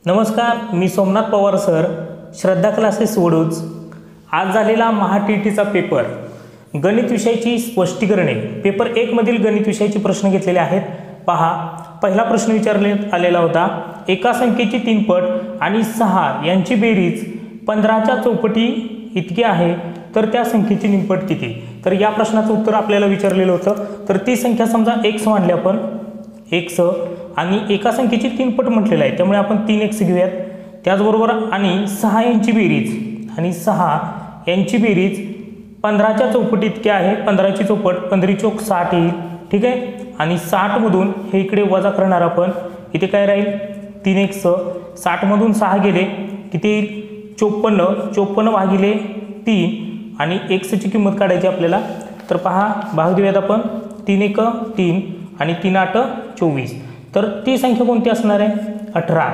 नमस्कार, मी सोमनाथ पवार सर, श्रद्धा क्लासेस वडूज। आज झालेला महा-टी-टीचा पेपर गणित विषयाची स्पष्टीकरणे पेपर 1 मधील गणित विषयाचे प्रश्न घेतलेले आहेत। पहा, पहिला प्रश्न विचारण्यात आलेला होता, एका संख्येची 3 पट आणि 6 यांची बेरीज 15च्या चौपटी इतकी आहे तर त्या संख्येची निमपट किती। तर या प्रश्नाचं उत्तर आपल्याला विचारलेलं होतं। तर ती संख्या समजा x मानली आपण, x आणि एका संख्येची 3 पट म्हटलेलं आहे, त्यामुळे आपण 3x घेऊयात। त्याचबरोबर आणि 6 यांची बेरीज आणि 6 यांची बेरीज 15च्या चौपटी इतकी आहे। 15ची चौपट 15 चौक 60 येईल, ठीक आहे। आणि 60 मधून हे इकडे वजा करणार आपण, इथे काय राहील 3x। 60 मधून 6 गेले किती येईल 54, 54 भागिले 3 आणि x ची किंमत काढायची आपल्याला। तर पहा, भाग देऊयात आपण, 3 1 3 आणि 3 8 24। तर ती संख्या कोणती असणार आहे 18।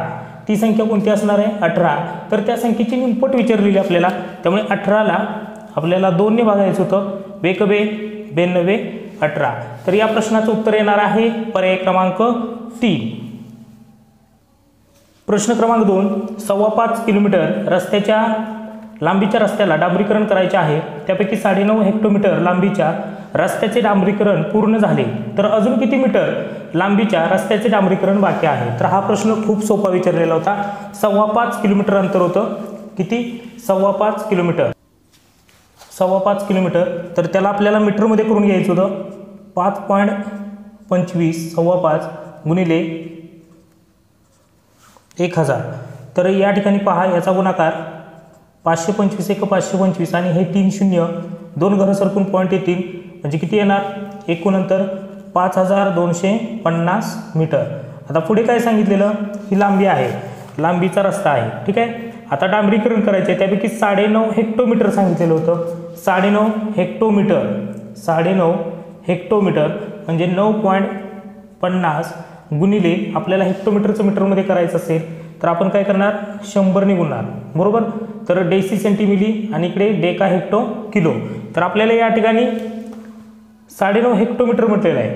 ती संख्या कोणती असणार आहे 18। तर त्या संख्येची निमपट विचारलेली आपल्याला, त्यामुळे 18ला आपल्याला 2 ने भागायचं होतं, 2 बे 92 18। तर या प्रश्नाचं उत्तर येणार आहे पर्याय क्रमांक 3। प्रश्न क्रमांक 2, 5.25 किलोमीटर लांबीच्या रस्त्याला डांबरीकरण करायचे आहे, त्यापैकी 9.5 हेक्टोमीटर लांबीच्या रस्त्याचे डांबरीकरण पूर्ण झाले, तर अजून किती मीटर लांबीच्या रस्त्याचे डांबरीकरण बाकी आहे। तर हा प्रश्न खूप सोपा विचारलेला होता। 5.25 किलोमीटर अंतर होतं, किती 5.25 किलोमीटर, 5.25 किलोमीटर। तर त्याला आपल्याला मीटरमध्ये करून घ्यायचं होतं, 5.25 5.5 गुणिले 1000। तर या ठिकाणी पहा, याचा गुणाकार 525 1 525 आणि हे 3 0 2 घरं सरकून पॉईंट येतील, म्हणजे किती येणार एकूण अंतर 5250 मीटर। आता पुढे काय सांगितलेलं, ही लांबी आहे, लांबीचा रस्ता आहे, ठीक आहे। आता डांबरीकरण करायचे, त्यापैकी 9.5 हेक्टोमीटर सांगितलेलं होतं। 9.5 हेक्टोमीटर, 9.5 हेक्टोमीटर म्हणजे 9.50 गुणिले, आपल्याला हेक्टोमीटरचं मीटरमध्ये करायचं असेल तर आपण काय करणार 100 ने गुणणार, बरोबर। तर डेसी सेंटीमिली आणि इकडे डेका हेक्टो किलो। तर आपल्याला या ठिकाणी 9.5 हेक्टोमीटर म्हटलेलं आहे,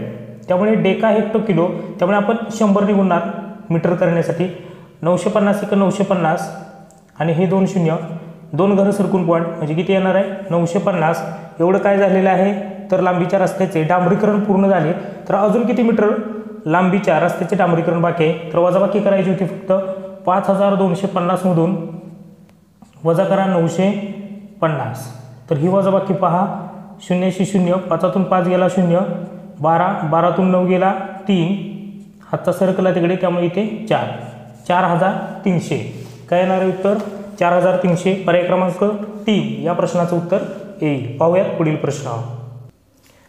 त्यामुळे डेका हेक्टो किलो, त्यामुळे आपण 100 ने गुणणार मीटर करण्यासाठी। 950 1 950 आणि हे 2 0 2 घरं सरकून पॉईंट, म्हणजे किती येणार आहे 950। एवढं काय झालेलं आहे तर लांबीच्या रस्त्याचे डांबरीकरण पूर्ण झाले, तर अजून किती मीटर लांबीच्या रस्त्याचे डांबरीकरण बाकी आहे। तर वजाबाकी करायची होती फक्त 5250 मधून वजा करा 950। तर ही वजाबाकी पहा, 0 शी 0, 5तून 5 गेला 0, 12 12तून 9 गेला 3, हातचा सरकला तिकडे, त्यामुळे इथे 4 4300 काय येणार आहे उत्तर 4300। पर्याय क्रमांक 3 या प्रश्नाचं उत्तर येईल। पाहूयात पुढील प्रश्न।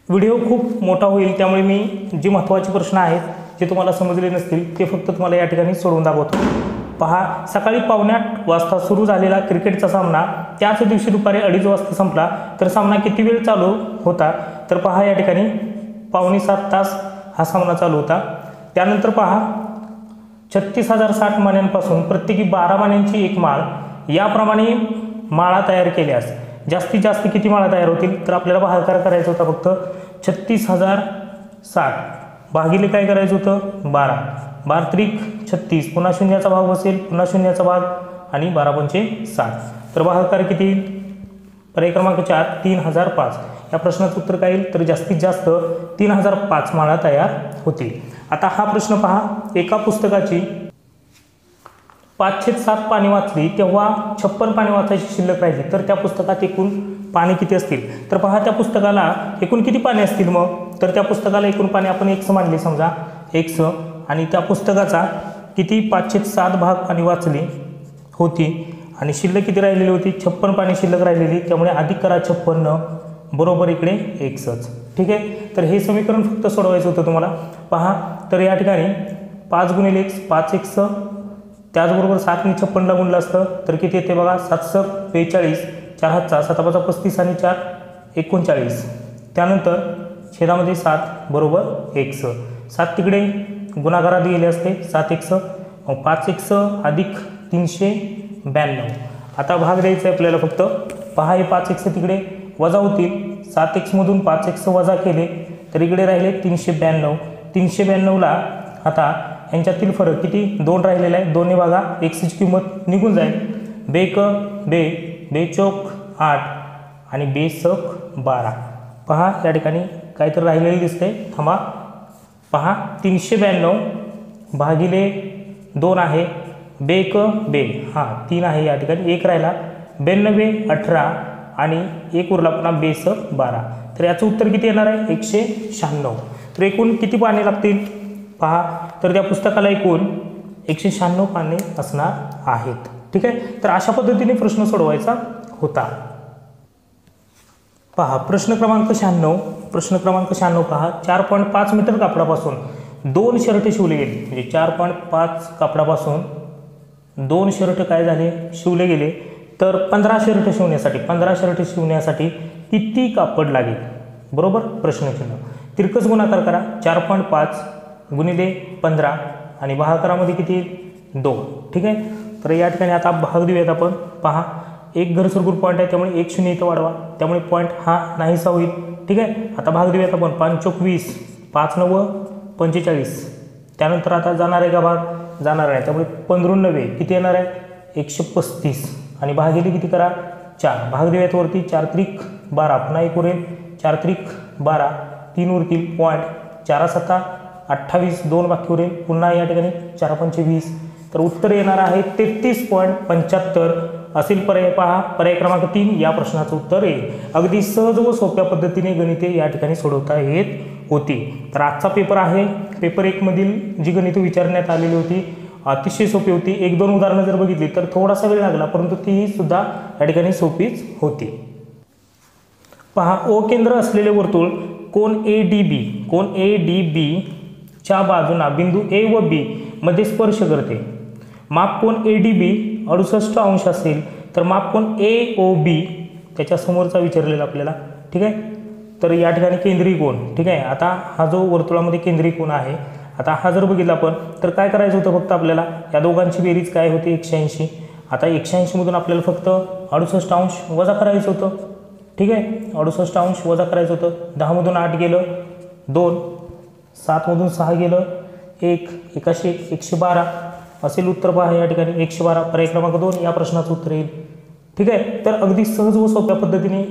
व्हिडिओ खूप मोठा होईल, त्यामुळे मी जे महत्त्वाचे प्रश्न आहेत जे तुम्हाला समजले नसतील ते फक्त तुम्हाला या ठिकाणी सोडवून दाखवतो। पहा, सकाळी 7:45 वाजता सुरू झालेला क्रिकेटचा सामना त्याच दिवशी दुपारी 2:30 वाजता संपला, तर सामना किती वेळ चालू होता। तर पहा, या ठिकाणी 6.25 तास हा सामना चालू होता। त्यानंतर पहा, 36,060 माण्यांपासून प्रत्येकी 12 माण्यांची एक माळ, याप्रमाणे माळा तयार केल्यास जास्तीत जास्त किती माळा तयार होतील। तर आपल्याला भागाकार करायचा होता फक्त 36,060 भागिले काय करायचं होतं 12, 12 त्रिक 36, पुन्हा शून्याचा भाग बसेल, पुन्हा शून्याचा भाग आणि 12 पंचे 60। तर भागाकार किती येईल पर्याय क्रमांक 4 3005। या प्रश्नाचं उत्तर काय येईल तर जास्तीत जास्त 3005 माळा तयार होतील। आता हा प्रश्न पहा, एका पुस्तकाची 5/7 पाने वाचली तेव्हा 56 पाने वाचायची शिल्लक राहिली, तर त्या पुस्तकात एकूण पाने किती असतील। तर पहा, त्या पुस्तकाला एकूण किती पाने असतील मग, तर त्या पुस्तकाला एकूण पाने आपण x मानली समजा, x, आणि त्या पुस्तकाचा किती 5/7 भाग पाने वाचली होती आणि शिल्लक किती राहिलेली होती 56 पाने शिल्लक राहिलेली, त्यामुळे अधिक करा 56 बरोबर इकडे xच, ठीक आहे। तर हे समीकरण फक्त सोडवायचं होतं तुम्हाला। पहा, तर या ठिकाणी 5 गुणिले x 5x, त्याचबरोबर 7 ने 56 ला गुणलं असतं तर किती येते बघा 7 42, 4 हातचा 7 5 35 आणि 4 39, त्यानंतर छेदामध्ये 7 बरोबर x। 7 तिकडे गुणाकारात गेले असते 7x, 5x अधिक 392। आता भाग द्यायचा आहे आपल्याला फक्त। पहा, हे 5x तिकडे वजा होतील, 7x मधून 5x वजा केले तर इकडे राहिले 392। 392ला आता यांच्यातील फरक किती 2 राहिलेला आहे, 2 ने भागा, एक्सची किंमत निघून जाईल, बेक बे, बेचोक 8 आणि बेसक 12. पहा या ठिकाणी काहीतरी राहिलेलं दिसतंय, थांबा पहा 392 भागिले 2 आहे, बेक बे, हां 3 आहे या ठिकाणी, 1 राहिला, 92 18 आणि 1 उरला पुन्हा बेसक 12. तर याचं उत्तर किती येणार आहे 196. तर एकूण किती पाने लागतील पहा, तर त्या पुस्तकाला एकूण 196 पाने असणार आहेत. ठीक आहे, तर अशा पद्धतीने प्रश्न सोडवायचा होता. पहा प्रश्न क्रमांक 96, प्रश्न क्रमांक 96 पहा, 4.5 मीटर कापडापासून 2 शर्ट शिवले गेले, म्हणजे 4.5 कापडापासून 2 शर्ट काय झाले शिवले गेले, तर 15 शर्ट शिवण्यासाठी किती कापड लागेल, बरोबर प्रश्नचिन्ह. तिरकस गुणाकार करा, 4.5 गुणिले 15 आणि भागाकारामध्ये किती 2. ठीक आहे, तर या ठिकाणी आता भाग देऊयात आपण. पहा एक घर सरकून पॉईंट आहे, त्यामुळे 1 0 इथं वाढवा, त्यामुळे पॉईंट हा नाहीसा होईल. ठीक आहे, आता भाग देऊयात आपण. 5 चोक 20, 5 9 45. त्यानंतर आता जाणार आहे का भाग, जाणार आहे, त्यामुळे 15 9 किती येणार आहे 135 आणि भागिले किती करा 4. भाग देऊयात वरती, 4 त्रिक 12, पुन्हा 1 उरेल, 4 त्रिक 12, 3 उरतील, पॉईंट 4 7 28, 2 बाकी उरेल, पुन्हा या ठिकाणी 4 5 20. तर उत्तर येणार आहे 33.75 असेल पर्याय. पहा पर्याय क्रमांक 3 या प्रश्नाचं उत्तर येईल. अगदी सहज व सोप्या पद्धतीने गणिते या ठिकाणी सोडवता येत होती. तर आजचा पेपर आहे, पेपर 1 मधील जी गणिते विचारण्यात आलेली होती अतिशय सोपी होती. 1-2 उदाहरणं जर बघितली तर थोडासा वेळ लागला, परंतु ती सुद्धा या ठिकाणी सोपीच होती. पहा ओ केंद्र असलेले वर्तुळ कोन ADB च्या बाजूंना बिंदू A व B मध्ये स्पर्श करते. मापकोन ADB 68 अंश असेल तर मापकोन AOB त्याच्या समोरचा विचारलेला आपल्याला. ठीक आहे, तर या ठिकाणी केंद्रीय कोन. ठीक आहे, आता हा जो वर्तुळामध्ये केंद्रीय कोन आहे, आता हा जर बघितला आपण तर काय करायचं होतं, फक्त आपल्याला या दोघांची बेरीज काय होती 180. आता 180 मधून आपल्याला फक्त 68 अंश वजा करायचं होतं. ठीक आहे, 68 अंश वजा करायचं होतं. 10 मधून 8 गेलं 2, 7 मधून 6 गेलं 1, 112 असेल उत्तर. पहा या ठिकाणी 112 पर्याय क्रमांक 2 या प्रश्नाचं उत्तर येईल. ठीक आहे, तर अगदी सहज व सोप्या पद्धतीने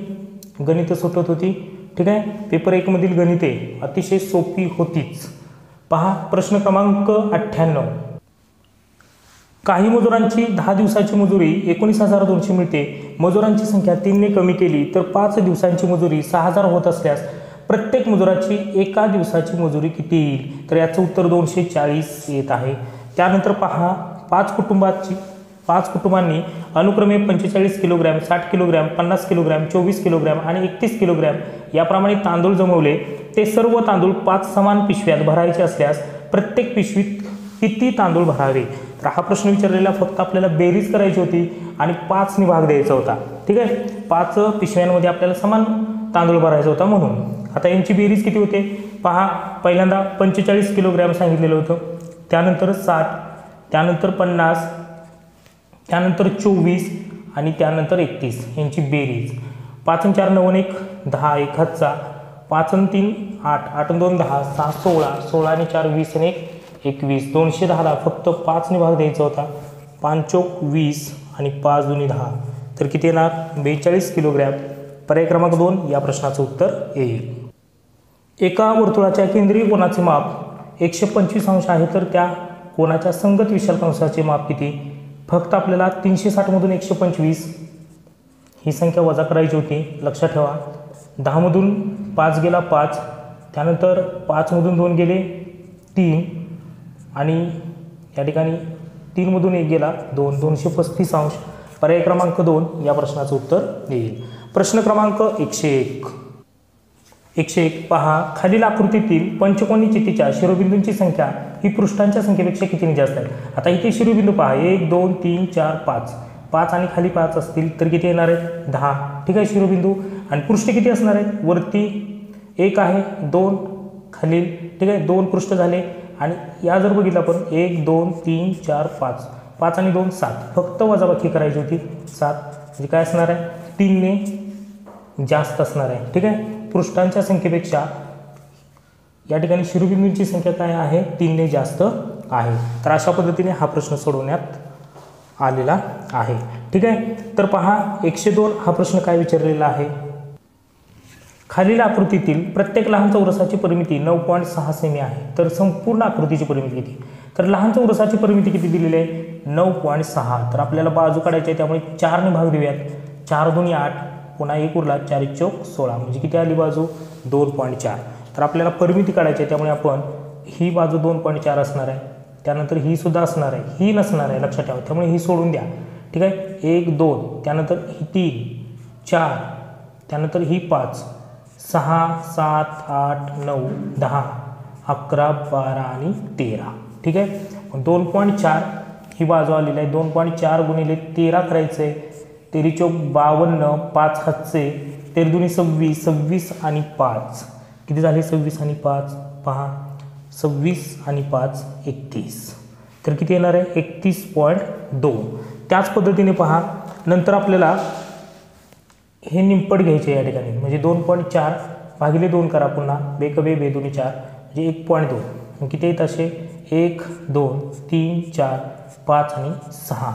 गणिते सुटत होती. ठीक आहे, पेपर 1 मधील गणिते अतिशय सोपी होतीच. पहा प्रश्न क्रमांक 98, काही मजुरांची 10 दिवसाची मजुरी 19,200 मिळते. मजुरांची संख्या 3 ने कमी केली तर 5 दिवसांची मजुरी 6,000 होत असल्यास प्रत्येक मजुराची एका दिवसाची मजुरी किती येईल, तर याचं उत्तर 240 येत आहे. त्यानंतर पहा 5 कुटुंबांनी अनुक्रमे 45 किलोग्रॅम, 60 किलोग्रॅम, 50 किलोग्रॅम, 24 किलोग्रॅम आणि 31 किलोग्रॅम याप्रमाणे तांदूळ जमवले. ते सर्व तांदूळ 5 समान पिशव्यात भरायचे असल्यास प्रत्येक पिशवीत किती तांदूळ भरावे. तर हा प्रश्न विचारलेला, फक्त आपल्याला बेरीज करायची होती आणि 5 ने भाग द्यायचा होता. ठीक आहे, 5 पिशव्यांमध्ये आपल्याला समान तांदूळ भरायचा होता म्हणून. आता यांची बेरीज किती होते पहा, पहिल्यांदा 45 किलोग्रॅम सांगितलेलं होतं, त्यानंतर 60, त्यानंतर 50, त्यानंतर 24 आणि त्यानंतर 31 यांची बेरीज. 5 आणि 4 9 आणि 1 10, 1 हातचा, 5 आणि 3 8, 8 आणि 2 10, 6 16, 16 आणि 4 20 आणि 1 21. 210ला फक्त 5 ने भाग द्यायचा होता. 5 चोक 20 आणि 5 दुनी 10, तर किती येणार 42 किलोग्रॅम. पर्याय क्रमांक 2 या प्रश्नाचं उत्तर येईल. एका वर्तुळाच्या केंद्रीय कोनाचे माप 125 अंश आहे तर त्या कोनाच्या संगत विशाल कंसाचे माप किती. फक्त आपल्याला 360 मधून 125 ही संख्या वजा करायची होती, लक्षात ठेवा. 10 मधून 5 गेला 5, त्यानंतर 5 मधून 2 गेले 3 आणि या ठिकाणी 3 मधून 1 गेला 2, 235 अंश. पर्याय क्रमांक 2 या प्रश्नाचं उत्तर येईल. प्रश्न क्रमांक 101 पहा, खालील आकृतीतील पंचकोनी चितीच्या शिरोबिंदूंची संख्या ही पृष्ठांच्या संख्येपेक्षा कितीने जास्त आहे. आता इथे शिरोबिंदू पहा 1 2 3 4 5, 5 आणि खाली 5 असतील तर किती येणार आहे 10. ठीक आहे, शिरोबिंदू आणि पृष्ठ किती असणार आहेत, वरती 1 आहे, 2 खालील. ठीक आहे, 2 पृष्ठ झाले आणि या जर बघितलं आपण 1 2 3 4 5, 5 आणि 2 7, फक्त वजाबाकी करायची होती 7, म्हणजे काय असणार आहे 3 ने जास्त असणार आहे. ठीक आहे, पृष्ठांच्या संख्येपेक्षा या ठिकाणी शिरोबिंदूंची संख्या काय आहे 3 ने जास्त आहे. तर अशा पद्धतीने हा प्रश्न सोडवण्यात आलेला आहे. ठीक आहे. तर पहा 102 हा प्रश्न काय विचारलेला आहे. खालील आकृतीतील प्रत्येक लहान चौरसाची परिमिती 9.6 सेमी आहे. तर संपूर्ण आकृतीची परिमिती किती. तर लहान चौरसाची परिमिती किती दिलेली आहे 9.6. तर आपल्याला बाजू काढायची आहे त्यामुळे 4 ने भाग देऊयात. 4 2 8 पुन्हा 1 उरला 4 चौक 16 म्हणजे किती आली बाजू 2.4. तर आपल्याला परिमिती काढायची आहे त्यामुळे आपण ही बाजू 2.4 असणार आहे. त्यानंतर ही सुद्धा असणार आहे, ही नसणार आहे लक्षात ठेवा, त्यामुळे ही सोडून द्या. ठीक आहे. 1 2 त्यानंतर ही 3 4 त्यानंतर ही 5 6 7 8 9 10 11 12 आणि 13. ठीक आहे. 2.4 ही बाजू आलेली आहे. 2.4 गुणिले 13 करायचं आहे. 13 चौक 52 5 हातचे 13 दुनी 26 26 आणि 5 किती झाले 26 आणि 5 पहा 26 आणि 5 31. तर किती येणार आहे 31.2. त्याच पद्धतीने पहा नंतर आपल्याला हे निंपट घ्यायचे या ठिकाणी म्हणजे 2.4 भागिले 2 करा पुन्हा बेकबे बे 2 4 म्हणजे 1.2 किती येत असे 1 2 3 4 5 आणि 6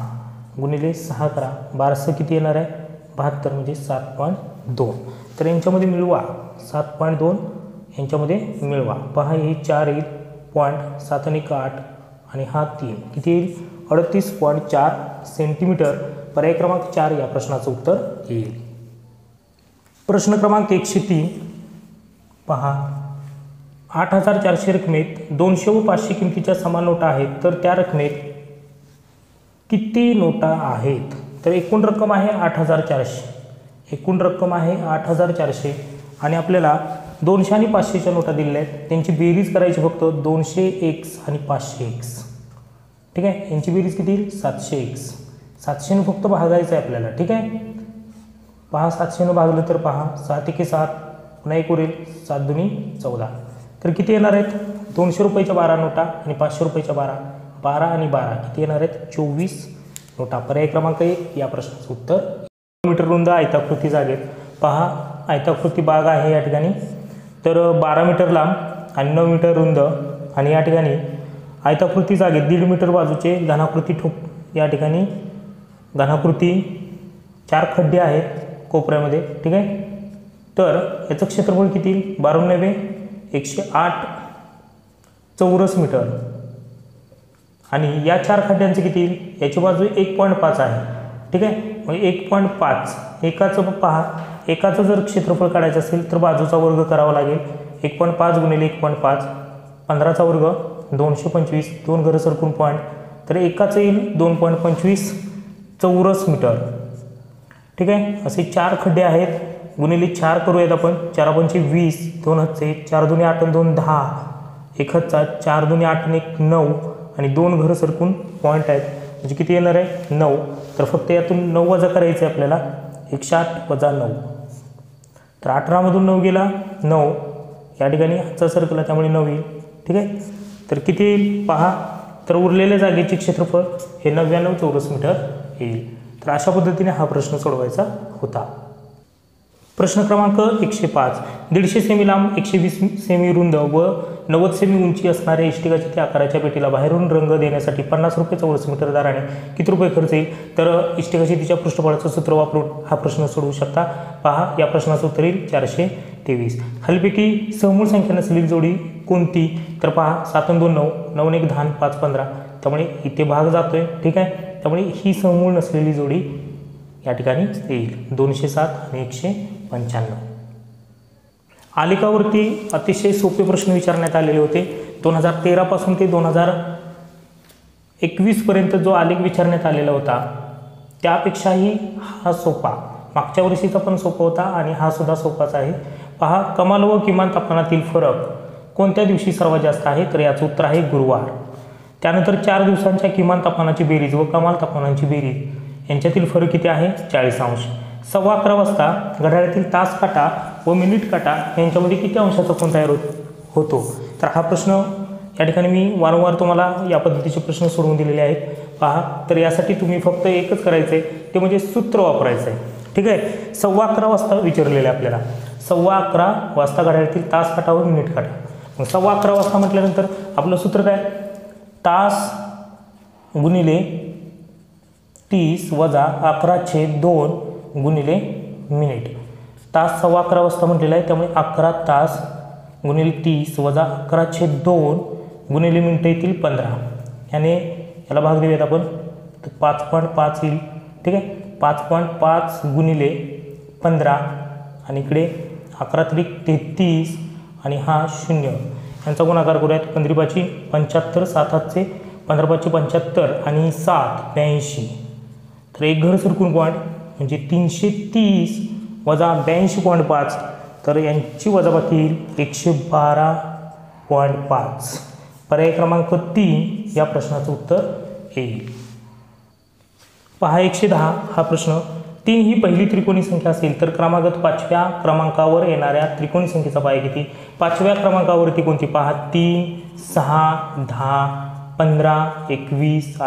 गुणिले 6 करा 12 किती येणार आहे 72 म्हणजे 7.2. तर यांच्यामध्ये मिळवा 7.2 यांच्यामध्ये मिळवा. पहा हे 4 येईल पॉईंट 7 आणि 8 आणि हा 3 किती येईल 38.4 सेंटीमीटर. पर्याय क्रमांक 4 या प्रश्नाचं उत्तर येईल. प्रश्न क्रमांक 103 पहा 8400 रकमेत 200 व 500 किमतीच्या समान नोटा आहेत. तर त्या रकमेत किती नोटा आहेत. तर एकूण रक्कम आहे 8400. एकूण रक्कम आहे 8400 आणि आपल्याला 200 आणि 500च्या नोटा दिलेल्या आहेत. त्यांची बेरीज करायची फक्त 200x आणि 500x. ठीक आहे. यांची बेरीज किती येईल 700x. 700 फक्त भागायचं आहे आपल्याला. ठीक आहे. पहा 700 भागलं तर पहा 7 1 7 पुन्हा 1 उरेल 7 2 14. तर किती येणार आहेत 200 रुपयाच्या 12 नोटा आणि 500 रुपयाच्या 12 आणि 12 किती येणार आहेत 24 नोटा. पर्याय क्रमांक 1 या प्रश्नाचं उत्तर. मीटर रुंद आयताकृती जागेत पहा आयताकृती बाग आहे या ठिकाणी. तर 12 मीटर लांब आणि 9 मीटर रुंद आणि या ठिकाणी आयताकृती जागेत 1.5 मीटर बाजूचे घनाकृती ठोक या ठिकाणी घनाकृती 4 खड्डे आहेत कोपऱ्यामध्ये. ठीक आहे. तर याचं क्षेत्रफळ किती 12 108 चौरस मीटर आणि या 4 खड्ड्यांचे किती येईल याची बाजू 1.5 आहे. ठीक आहे. म्हणजे 1.5 एकाचं पहा एकाचं जर क्षेत्रफळ काढायचं असेल तर बाजूचा वर्ग करावा लागेल. 1.5 गुणिले 1.5 15चा वर्ग 225 2 घरं सरकून पॉईंट. तर एकाचं येईल 2.25 चौरस मीटर. ठीक आहे. असे 4 खड्डे आहेत गुणिले 4 करूयात आपण 4 पंचे 20 2 हातचे 4 2 8 आणि 2 10 1 हातचा 4 2 8 आणि 1 9 आणि 2 घरं सरकून पॉईंट आहेत म्हणजे किती येणार आहे 9. तर फक्त यातून 9 वजा करायचं आहे आपल्याला 108 वजा 9. तर 18 मधून 9 गेला 9 या ठिकाणी हातचा सरकला त्यामुळे 9 येईल. ठीक आहे. तर किती येईल पहा तर उरलेल्या जागेचे क्षेत्रफळ हे 99 चौरस मीटर येईल. तर अशा पद्धतीने हा प्रश्न सोडवायचा होता. प्रश्न क्रमांक 105 150 सेमी लांब 120 सेमी रुंद व 90 सेमी उंची असणाऱ्या इष्टिकाच्या त्या आकाराच्या पेटीला बाहेरून रंग देण्यासाठी 50 रुपये चौरस मीटर दराने किती रुपये खर्च येईल. तर इष्टिकाची तिच्या पृष्ठभागाचं सूत्र वापरून हा प्रश्न सोडवू शकता. पहा या प्रश्नाचं उत्तर येईल 423. खालीपैकी सहमूळ संख्या नसलेली जोडी कोणती. तर पहा 7 2 9 9 1 10 5 15 त्यामुळे इथे भाग जातोय. ठीक आहे. त्यामुळे ही सहमूळ नसलेली जोडी या ठिकाणी येईल 207 आणि 195. आलेखावरती अतिशय सोपे प्रश्न विचारण्यात आलेले होते. 2013 पासून ते 2021 पर्यंत जो आलेख विचारण्यात आलेला होता त्यापेक्षाही हा सोपा मागच्या वर्षीचा पण सोपा होता आणि हा सुद्धा सोपाच आहे. पहा कमाल व किमान तापमानातील फरक कोणत्या दिवशी सर्वात जास्त आहे. तर याचं उत्तर आहे गुरुवार. त्यानंतर 4 दिवसांच्या किमान तापमानाची बेरीज व कमाल तापमानाची बेरीज यांच्यातील फरक किती आहे 40 अंश. 11:15 वाजता घड्याळातील तास काटा व मिनिट काटा यांच्यामध्ये किती अंशाचा कोन तयार होतो. तर हा प्रश्न या ठिकाणी मी वारंवार तुम्हाला या पद्धतीचे प्रश्न सोडवून दिलेले आहेत. पहा तर यासाठी तुम्ही फक्त एकच करायचं आहे ते म्हणजे सूत्र वापरायचं आहे. ठीक आहे. 11:15 वाजता विचारलेलं आहे आपल्याला. 11:15 वाजता घड्याळातील तास काटा व मिनिट काटा. मग 11:15 वाजता म्हटल्यानंतर आपलं सूत्र काय तास गुणिले 30 वजा 11/2 गुणिले मिनिट. तास 11:15 वाजता म्हटलेला आहे, त्यामुळे 11 तास गुणिले 30 वजा 11/2 गुणिले मिनिटं येतील 15. याला भाग देऊयात आपण, तर 5.5 येईल. ठीक आहे, 5.5 गुणिले 15 आणि इकडे 11×33 आणि हा 0 यांचा गुणाकार करूयात. 15×5 75, 7×8 15×5 75 आणि 7 82. तर एक घर सरकून पॉईंट म्हणजे 330 वजा 82.5, तर यांची वजाबाकी येईल 112.5. पर्याय क्रमांक 3 या प्रश्नाचं उत्तर येईल. पहा 110 हा प्रश्न. 3 ही पहिली त्रिकोणी संख्या असेल तर क्रमागत 5व्या क्रमांकावर येणाऱ्या त्रिकोणी संख्येचा पाया किती? 5व्या क्रमांकावरती कोणती? पहा 3, 6, 10, 15, 21,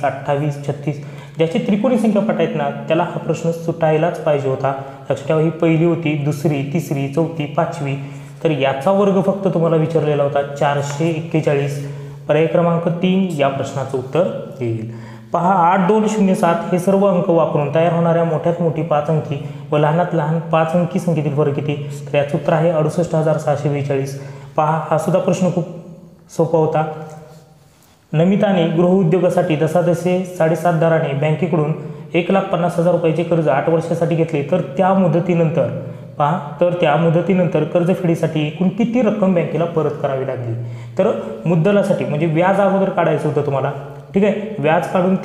28, 36. ज्याची त्रिकोणी संख्या पट आहेत ना त्याला हा प्रश्न सुटायलाच पाहिजे होता. लक्षात ठेवा, ही पहिली होती, दुसरी, तिसरी, चौथी, पाचवी. तर याचा वर्ग फक्त तुम्हाला विचारलेला होता 441. पर्याय क्रमांक 3 या प्रश्नाचं उत्तर येईल. पहा 8, 2, 0, 7 हे सर्व अंक वापरून तयार होणाऱ्या मोठ्यात मोठी 5 अंकी व लहानात लहान 5 अंकी संख्येतील फरक किती? तर याचं उत्तर आहे 68,642. पहा हा सुद्धा प्रश्न खूप सोपा होता. नमिताने गृहउद्योगासाठी जसाजसे 7.5 दराने बँकेकडून 1,50,000 रुपयाचे कर्ज 8 वर्षासाठी घेतले तर त्या मुदतीनंतर कर्जफेडीसाठी एकूण किती रक्कम बँकेला परत करावी लागली? तर मुद्दलासाठी म्हणजे व्याज अगोदर काढायचं होतं तुम्हाला. ठीक आहे, व्याज काढून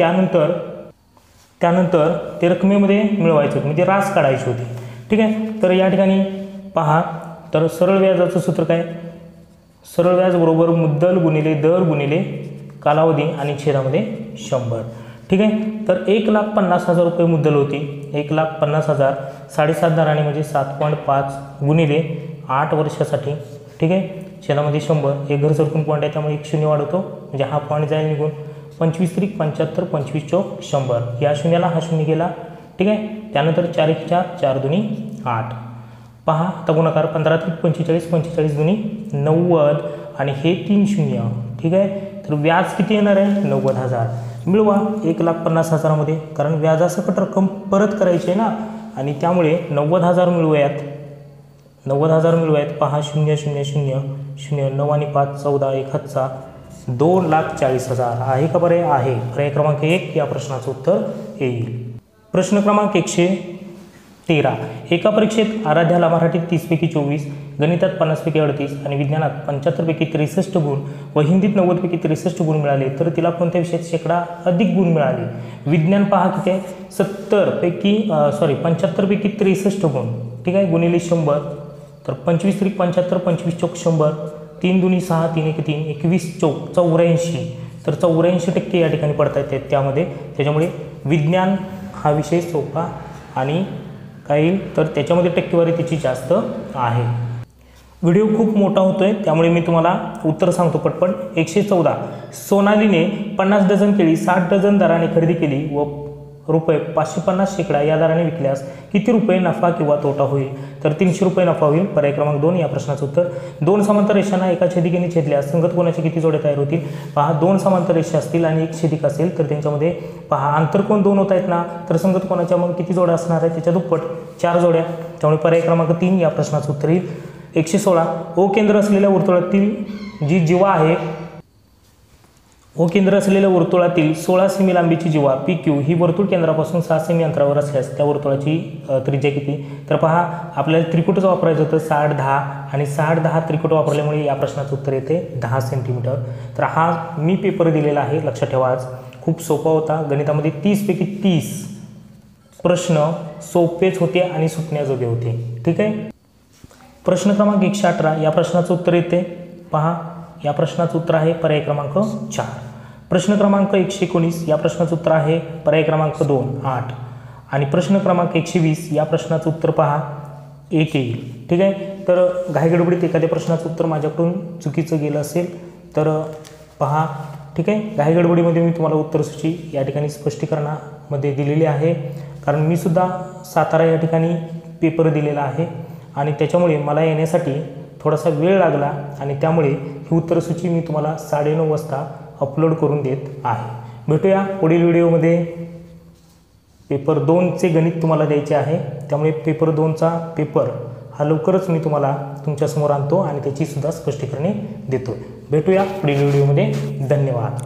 त्यानंतर ते रकमेमध्ये मिळवायचं होतं, म्हणजे रास काढायची होती. ठीक आहे, तर या ठिकाणी पहा, तर सरळ व्याजाचं सूत्र काय? सरळ व्याज बरोबर मुद्दल गुणिले दर गुणिले कालावधी आणि छेदामध्ये 100. ठीक आहे, तर 1,50,000 रुपये मुद्दल होती. 1,50,000 7.5 दराने म्हणजे 7.5 गुणिले 8 वर्षासाठी. ठीक आहे, छेदामध्ये 100. एक घर सरकून पॉईंट आहे त्यामुळे 1 शून्य वाढवतो, म्हणजे हा पॉईंट जाईल निघून. 25×3 75, 25×4 100. या शून्याला हा शून्य गेला. ठीक आहे, त्यानंतर 4×1 4, 4×2 8. पहा आता गुणाकार 15×3 45, 45×2 90 आणि हे 3 शून्य. ठीक आहे, तर व्याज किती येणार आहे? 90,000. मिळवा 1,50,000मध्ये, कारण व्याजासकट रक्कम परत करायची आहे ना, आणि त्यामुळे 90,000 मिळवूयात. 90,000 मिळवूयात. पहा 0 0 0 0 9 आणि 5 14 1 हातचा 2,40,000 आहे का? पर्याय आहे. पर्याय क्रमांक 1 या प्रश्नाचं उत्तर येईल. प्रश्न क्रमांक 113. एका परीक्षेत आराध्याला मराठीत 30पैकी 24, गणितात 50पैकी 38 आणि विज्ञानात 75पैकी 63 गुण व हिंदीत 90पैकी 63 गुण मिळाले तर तिला कोणत्या विषयात शेकडा अधिक गुण मिळाले? विज्ञान पहा किती आहे? 75पैकी 63 गुण. ठीक आहे, गुणिले 100. तर 25×3 75, 25×4 100, 3×2 6, 3×1 3, 21×4 84. तर 84% या ठिकाणी पडता येते त्यामध्ये. त्याच्यामुळे विज्ञान हा विषय सोपा आणि काय येईल तर त्याच्यामध्ये टक्केवारी त्याची जास्त आहे. व्हिडिओ खूप मोठा होतोय त्यामुळे मी तुम्हाला उत्तर सांगतो पटपट. 114. सोनालीने 50 डझन केळी 60 डझन दराने खरेदी केली व रुपये 550 शेकडा या दराने विकल्यास किती रुपये नफा किंवा तोटा होईल? तर 300 रुपये नफा होईल. पर्याय क्रमांक 2 या प्रश्नाचं उत्तर. 2 समांतर रेषांना एका छेदिकेने छेदल्यास संगत कोणाचे किती जोड्या तयार होतील? पहा 2 समांतर रेषा असतील आणि एक छेदिक असेल तर त्यांच्यामध्ये पहा आंतरकोन 2 होत आहेत ना, तर संगत कोणाच्या मग किती जोड्या असणार आहेत? त्याच्या दुप्पट 4 जोड्या. त्यामुळे पर्याय क्रमांक 3 या प्रश्नाचं उत्तर येईल. 116. ओ केंद्र असलेल्या वर्तुळातील जी जीवा आहे, ओ केंद्र असलेल्या वर्तुळातील 16 सेमी लांबीची जीवा PQ ही वर्तुळ केंद्रापासून 6 सेमी अंतरावर असल्यास त्या वर्तुळाची त्रिज्या किती? तर पहा आपल्याला त्रिकुटच वापरायचं होतं. 60 10 आणि 60 10 त्रिकुट वापरल्यामुळे या प्रश्नाचं उत्तर येते 10 सेंटीमीटर. तर हा मी पेपर दिलेला आहे, लक्षात ठेवा. आज खूप सोपा होता. गणितामध्ये 30पैकी 30 प्रश्न सोपेच होते आणि सुटण्याजोगे होते. ठीक आहे. प्रश्न क्रमांक 118 या प्रश्नाचं उत्तर येते. पहा या प्रश्नाचं उत्तर आहे पर्याय क्रमांक 4. प्रश्न क्रमांक 119 या प्रश्नाचं उत्तर आहे पर्याय क्रमांक 2 8. आणि प्रश्न क्रमांक 120 या प्रश्नाचं उत्तर पहा 1 येईल. ठीक आहे. तर घाईगडबडीत एखाद्या प्रश्नाचं उत्तर माझ्याकडून चुकीचं गेलं असेल तर पहा. ठीक आहे, घाईगडबडीमध्ये मी तुम्हाला उत्तरसूची या ठिकाणी स्पष्टीकरणामध्ये दिलेली आहे, कारण मी सुद्धा सातारा या ठिकाणी पेपर दिलेला आहे आणि त्याच्यामुळे मला येण्यासाठी थोडासा वेळ लागला आणि त्यामुळे ही उत्तरसूची मी तुम्हाला 9:30 वाजता अपलोड करून देत आहे. भेटूया पुढील व्हिडिओमध्ये. पेपर 2चे गणित तुम्हाला द्यायचे आहे, त्यामुळे पेपर 2चा पेपर हा लवकरच मी तुम्हाला तुमच्यासमोर आणतो आणि त्याची सुद्धा स्पष्टीकरणे देतो. भेटूया पुढील व्हिडिओमध्ये. धन्यवाद.